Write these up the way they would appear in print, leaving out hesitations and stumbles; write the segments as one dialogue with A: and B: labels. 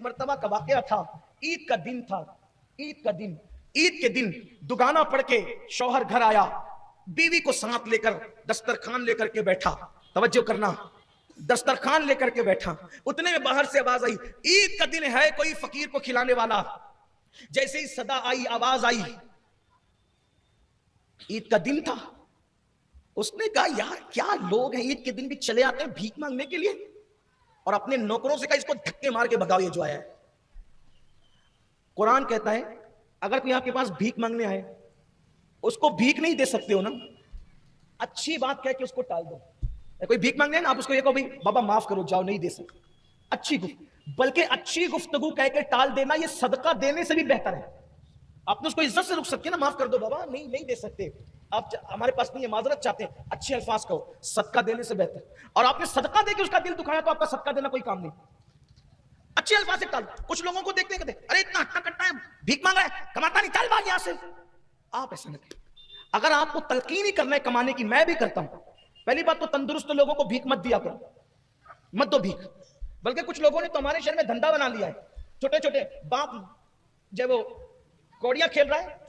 A: मर्तबा का वाकया था, ईद का दिन था, ईद का दिन, ईद के दिन दुगाना पढ़ के शौहर घर आया, बीवी को साथ लेकर दस्तरखान लेकर के बैठा, तवज्जो करना, दस्तरखान लेकर के बैठा, उतने में बाहर से आवाज आई, ईद का दिन है, कोई फकीर को खिलाने वाला। जैसे ही सदा आई, आवाज आई, ईद का दिन था, उसने कहा यार क्या लोग हैं, ईद के दिन भी चले आते हैं भीख मांगने के लिए, और अपने नौकरों से कहा इसको धक्के मार के भगाओ ये जो आया है। कुरान कहता है अगर कोई आपके पास भीख मांगने आए, उसको भीख नहीं दे सकते हो ना, अच्छी बात कह के उसको टाल दो। कोई भीख मांगने ना, आप उसको ये कहो भाई बाबा माफ करो, जाओ, नहीं दे सकते, अच्छी बल्कि अच्छी गुफ्तगू कह के टाल देना ये सदका देने से भी बेहतर है। आपने उसको इज्जत से रुक सकते ना, माफ कर दो बाबा, नहीं नहीं दे सकते, आप हमारे पास नहीं है, माजरत चाहते हैं, अच्छे अल्फाज कहो, सदका देने से बेहतर। और आपने सदका देके उसका दिल दुखाया तो आपका सदका देना कोई काम नहीं, अच्छे अल्फाज से टाल। कुछ लोगों को देखते कहते अरे इतना हट्टा कट्टा है, भीख मांग रहा है, कमाता नहीं, चल भाग यहां से। आप ऐसा न करें। अगर आपको तलकीन ही करना है कमाने की, मैं भी करता हूं, पहली बात तो तंदुरुस्त लोगों को भीख मत दिया करो, मत दो भीख। बल्कि कुछ लोगों ने तो हमारे शहर में धंधा बना लिया है, छोटे छोटे बाप जब वो कौड़ियां खेल रहा है,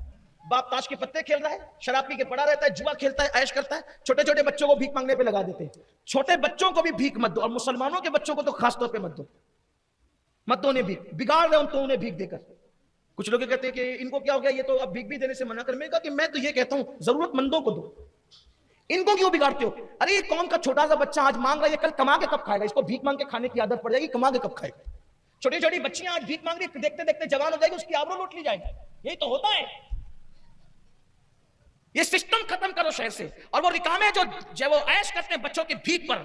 A: बाप ताश के पत्ते खेल रहा है, शराब पी के पड़ा रहता है, जुआ खेलता है, ऐश करता है, छोटे छोटे बच्चों को भीख मांगने पे लगा देते हैं। छोटे बच्चों को भी भीख मत दो, और मुसलमानों के बच्चों को तो खास तौर पे मत दो, मत दो उन्हें भीख, बिगाड़ रहे हो तो उन्हें भीख देकर। कुछ लोग कहते हैं कि इनको क्या हो गया, ये तो अब भीख भी देने से मना कर। मैं कहा कि मैं तो ये कहता हूं जरूरतमंदों को दो, इनको क्यों बिगाड़ते हो? अरे ये कौन का छोटा सा बच्चा आज मांग रहा है, कल कमा के कब खाएगा? इसको भीख मांग के खाने की आदत पड़ जाएगी, कमा के कब खाएगा? छोटी छोटी बच्चियां आज भीख मांग रही, देखते देखते जवान हो जाएगी, उसकी आबरू लूट ली जाएगी। यही तो होता है। ये सिस्टम खत्म करो शहर से, और वो रिकामे जो वो ऐश करते हैं बच्चों की भीख पर,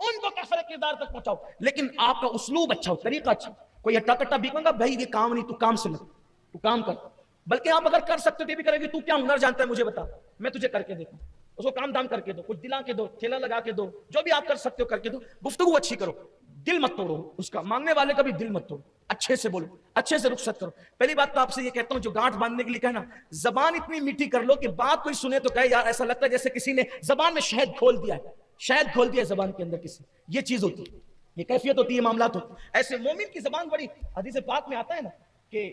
A: उनको कैफर किरदार तक पहुंचाओ। लेकिन आपका उसलूब अच्छा हो, तरीका अच्छा। कोई हट्टा कट्टा भीख मांगा, भाई ये काम नहीं, तू काम से लग, तू काम कर। बल्कि आप अगर कर सकते हो तो भी करेगी, तू क्या हुनर जानता है मुझे बता, मैं तुझे करके देता हूं। उसको काम दाम करके दो, कुछ दिला के दो, ठेला लगा के दो, जो भी आप कर सकते हो करके दो। गुफ्तगू अच्छी करो, दिल मत तोड़ो उसका, मांगने वाले का भी दिल मत तोड़ो, अच्छे से बोलो, अच्छे से रुखसत करो। पहली बात तो आपसे ये कहता हूं, जो गांठ बांधने के लिए कहना, जबान इतनी मीठी कर लो कि बात कोई सुने तो कहे यार ऐसा लगता है जैसे किसी ने जबान में शहद खोल दिया है, शहद खोल दिया जबान के अंदर किसी। ये चीज होती है, ये कैफियत होती है, मामलात होती है। ऐसे मोमिन की जबान बड़ी, हदीस पाक में आता है ना कि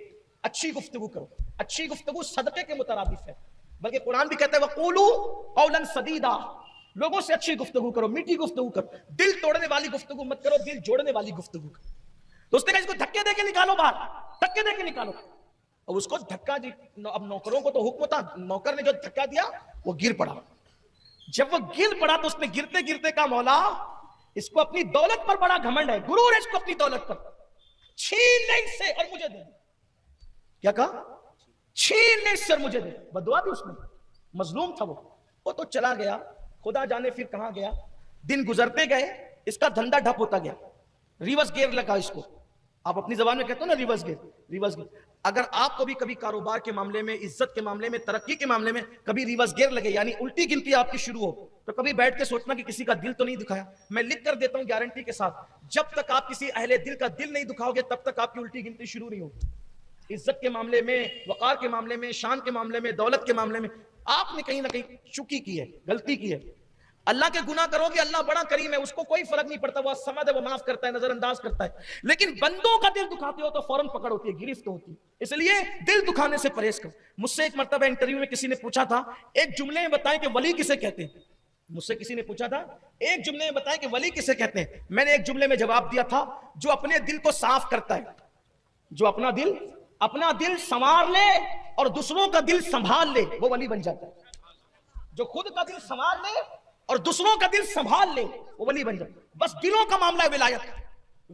A: अच्छी गुफ्तगू करो, अच्छी गुफ्तगू सदके के मुतरादिफ है। बल्कि कुरान भी कहता है वक़ूलू कौलन सदीदा, लोगों से अच्छी गुफ्तगू करो, मीठी गुफ्तगू करो, दिल तोड़ने वाली गुफ्तगू मत करो, दिल जोड़ने वाली गुफ्तगू करो। तो उसने कहा इसको धक्के देके निकालो बाहर, धक्के देके निकालो। और उसको धक्का दी, अब नौकरों को तो हुक्म था, नौकर ने जो धक्का दिया वो गिर पड़ा। जब वो गिर पड़ा तो उसने गिरते गिरते कहा मौला इसको अपनी दौलत पर बड़ा घमंड है, गुरूर है इसको अपनी दौलत पर, छीन ले इससे और मुझे दे। क्या कहा? छीन ले इससे और मुझे दे। बदुआ दी उसने, मजलूम था वो तो चला गया, खुदा जाने फिर कहां गया। दिन गुजरते गए, इसका धंधा ठप होता गया, रिवर्स गियर लगा इसको। आप अपनी जबान में कहते हो ना रिवर्स गियर, रिवर्स गियर। अगर आपको भी कभी कारोबार के मामले में, इज्जत के मामले में, तरक्की के मामले में कभी रिवर्स गियर लगे, यानी उल्टी गिनती आपकी शुरू हो, तो कभी बैठ के सोचना कि किसी का दिल तो नहीं दुखाया। मैं लिख कर देता हूं गारंटी के साथ, जब तक आप किसी अहले दिल का दिल नहीं दुखाओगे तब तक आपकी उल्टी गिनती शुरू नहीं होगी। इज्जत के मामले में, वकार के मामले में, शान के मामले में, दौलत के मामले में आपने कहीं ना कहीं चुकी की है, गलती की है। अल्लाह के गुनाह करोगे, अल्लाह बड़ा करीम है, उसको कोई फर्क नहीं पड़ता, वो समझ है, वो माफ करता है, नजरअंदाज करता है। लेकिन बंदों का दिल दुखाते हो तो फौरन पकड़ होती है, गिरफ्त होती है। इसलिए दिल दुखाने से परहेज करो। मुझसे एक मर्तबा इंटरव्यू में किसी ने पूछा था, एक जुमले में बताएं कि वली किसे कहते हैं। मुझसे किसी ने पूछा था, एक जुमले में बताएं कि वली किसे कहते हैं। मैंने एक जुमले में जवाब दिया था, जो अपने दिल को साफ करता है, जो अपना दिल संवार ले और दूसरों का दिल संभाल ले, वो वली बन जाता है। जो खुद का दिल संभाल ले और दूसरों का दिल संभाल ले, वो वली बन जाता है। बस दिलों का मामला है विलायत का।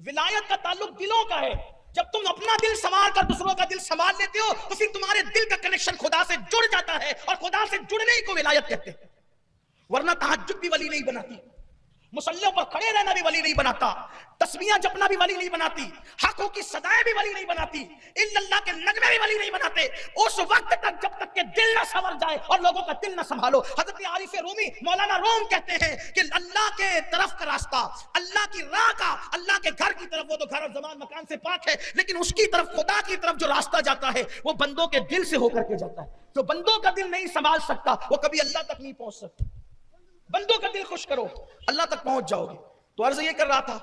A: विलायत का ताल्लुक दिलों का है। जब तुम अपना दिल संभाल कर दूसरों का दिल संभाल लेते हो तो फिर तुम्हारे दिल का कनेक्शन खुदा से जुड़ जाता है, और खुदा से जुड़ने ही को विलायत कहते हैं। वरना तहज्जुद भी वली नहीं बनाती, मुसल्लों पर खड़े रहना भी वली नहीं बनाता, तस्बीहां जपना भी वली नहीं बनाती, हकों की सदाएं भी वली नहीं बनाती, इल्लल्लाह के नगमे भी वली नहीं बनाते, उस वक्त तक जब तक के दिल ना संवर जाए और लोगों का दिल ना संभालो। हजरत आरिफ रूमी मौलाना रूम कहते हैं कि अल्लाह के तरफ का रास्ता, अल्लाह की राह का, अल्लाह के घर की तरफ, वो तो घर और जमान मकान से पाक है, लेकिन उसकी तरफ, खुदा की तरफ जो रास्ता जाता है वो बंदों के दिल से होकर के जाता है। जो बंदों का दिल नहीं संभाल सकता वो कभी अल्लाह तक नहीं पहुंच सकता। बंदों का दिल खुश करो, अल्लाह तक पहुंच जाओगे। तो अर्ज ये कर रहा था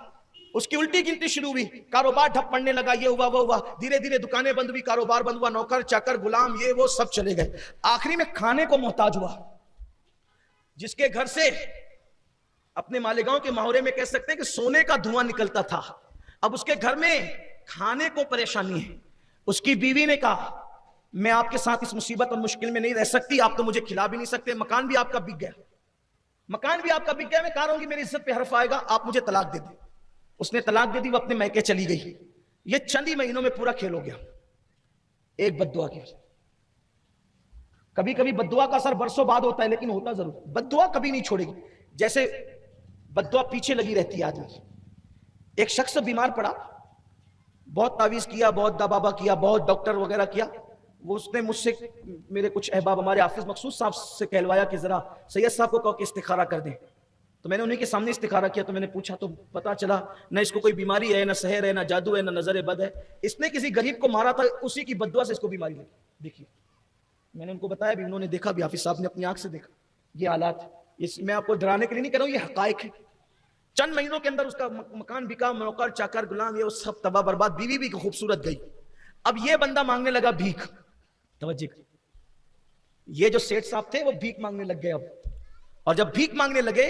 A: उसकी उल्टी गिनती शुरू हुई, कारोबार ठप पड़ने लगा, ये हुआ वो हुआ, धीरे धीरे दुकानें बंद हुई, कारोबार बंद हुआ, नौकर चाकर गुलाम ये वो सब चले गए, आखिरी में खाने को मोहताज हुआ। जिसके घर से अपने मालेगांव के मुहावरे में कह सकते हैं कि सोने का धुआं निकलता था, अब उसके घर में खाने को परेशानी है। उसकी बीवी ने कहा मैं आपके साथ इस मुसीबत और मुश्किल में नहीं रह सकती, आप तो मुझे खिला भी नहीं सकते, मकान भी आपका बिक गया, मकान भी आपका बिक गया, मैं कह रहा हूं कि मेरी इज्जत पे हर्फ आएगा, आप मुझे तलाक दे दे। उसने तलाक दे दी, वो अपने मैके चली गई। ये चंद ही महीनों में पूरा खेल हो गया, एक बद्दुआ की वजह। कभी कभी बद्दुआ का असर बरसों बाद होता है, लेकिन होता जरूर। बद्दुआ कभी नहीं छोड़ेगी, जैसे बद्दुआ पीछे लगी रहती है आदमी। एक शख्स बीमार पड़ा, बहुत तावीज किया, बहुत दबाबा किया, बहुत डॉक्टर वगैरह किया, वो उसने मुझसे, मेरे कुछ अहबाब हमारे हाफिज मकसूद साहब से कहलवाया कि जरा सैयद साहब को कहो कि इस्तिखारा कर दें। तो मैंने उन्हीं के सामने इस्तिखारा किया, तो मैंने पूछा तो पता चला न इसको कोई बीमारी है, न सहर है, न जादू है, न नजर बद है, इसने किसी गरीब को मारा था, उसी की बद्दुआ से इसको बीमारी लगी। देखिए मैंने उनको बताया भी, उन्होंने देखा भी, हाफिज साहब ने अपनी आंख से देखा। ये हालात, मैं आपको डराने के लिए नहीं कह रहा हूं, ये हकायक है। चंद महीनों के अंदर उसका मकान बिका, नौकर चाकर गुलाम ये सब तबाह बर्बाद, बीवी भी खूबसूरत गई। अब ये बंदा मांगने लगा भीख। तवज्जो, ये जो सेठ साहब थे वो भीख मांगने लग गए अब। और जब भीख मांगने लगे,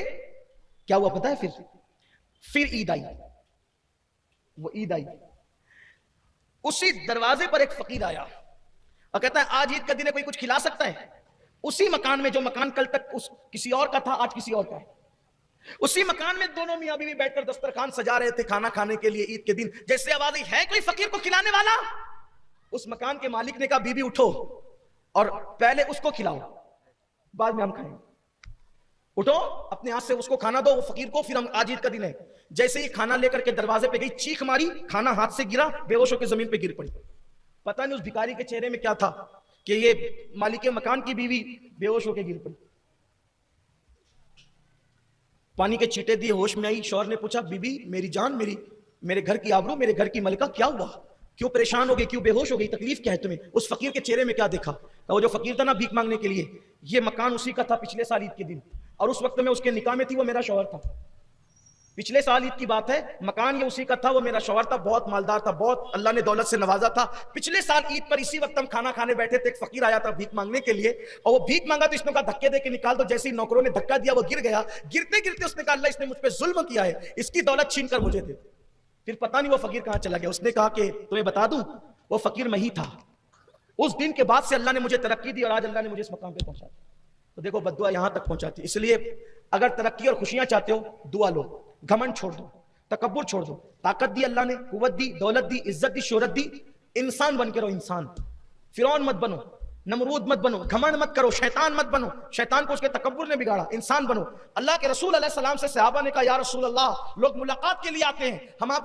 A: क्या हुआ पता है? फिर ईद आई। वो ईद आई, उसी दरवाजे पर एक फकीर आया और कहता है आज ईद का दिन है, कोई कुछ खिला सकता है? उसी मकान में, जो मकान कल तक किसी और का था, आज किसी और का है, उसी मकान में दोनों मियां बीवी बैठकर दस्तरखान सजा रहे थे खाना खाने के लिए ईद के दिन। जैसे आवाज आई, है कोई फकीर को खिलाने वाला? उस मकान के मालिक ने कहा बीबी उठो और पहले उसको खिलाओ, बाद में हम खाएंगे। उठो, अपने हाथ से उसको खाना दो, वो फकीर को, फिर हम, आज ईद का दिन है। जैसे ही खाना लेकर के दरवाजे पे गई, चीख मारी, खाना हाथ से गिरा, बेहोश होकर जमीन पे गिर पड़ी। पता नहीं उस भिखारी के चेहरे में क्या था कि ये मालिक के मकान की बीवी बेहोश होकर गिर पड़ी। पानी के छींटे दिए, होश में आई, शौहर ने पूछा बीबी मेरी जान, मेरे घर की आबरू, मेरे घर की मलिका, क्या हुआ, क्यों परेशान हो गई, क्यों बेहोश हो गई, तकलीफ क्या है तुम्हें? उस फकीर के चेहरे में क्या देखा? तो वो जो फकीर था ना भीख मांगने के लिए, ये मकान उसी का था पिछले साल ईद के दिन, और उस वक्त में उसके निकाह में थी, वो मेरा शौहर था। पिछले साल ईद की बात है, मकान ये उसी का था, वो मेरा शौहर था, बहुत मालदार था, बहुत अल्लाह ने दौलत से नवाजा था। पिछले साल ईद पर इसी वक्त हम खाना खाने बैठे थे, एक फकीर आया था भीख मांगने के लिए, और वो भीख मांगा तो इसने कहा धक्के दे के निकाल दो। जैसे ही नौकरों ने धक्का दिया, वो गिर गया। गिरते गिरते उसने कहा अल्लाह इसने मुझ पर जुल्म किया है, इसकी दौलत छीन कर मुझे दे। फिर पता नहीं वो फकीर कहां चला गया। उसने कहा कि तुम्हें बता दूं, वो फकीर मैं ही था। उस दिन के बाद से अल्लाह ने मुझे तरक्की दी और आज अल्लाह ने मुझे इस मकाम पे पहुंचा। तो देखो बद्दुआ यहां तक पहुंचाती। इसलिए अगर तरक्की और खुशियां चाहते हो, दुआ लो, घमंड छोड़ दो, तकब्बुर छोड़ दो। ताकत दी अल्लाह ने, कुव्वत दी, दौलत दी, इज्जत दी, शोहरत दी, इंसान बन के रहो। इंसान, फिरौन मत बनो, नमरूद मत बनो, घमंड मत करो, शैतान मत बनो। शैतान को उसके तकब्बुर ने बिगाड़ा। इंसान बनो। अल्लाह के रसूल अलैहि सलाम से सहाबा ने कहा या रसूल अल्लाह, लोग मुलाकात के लिए आते हैं, हम आपकी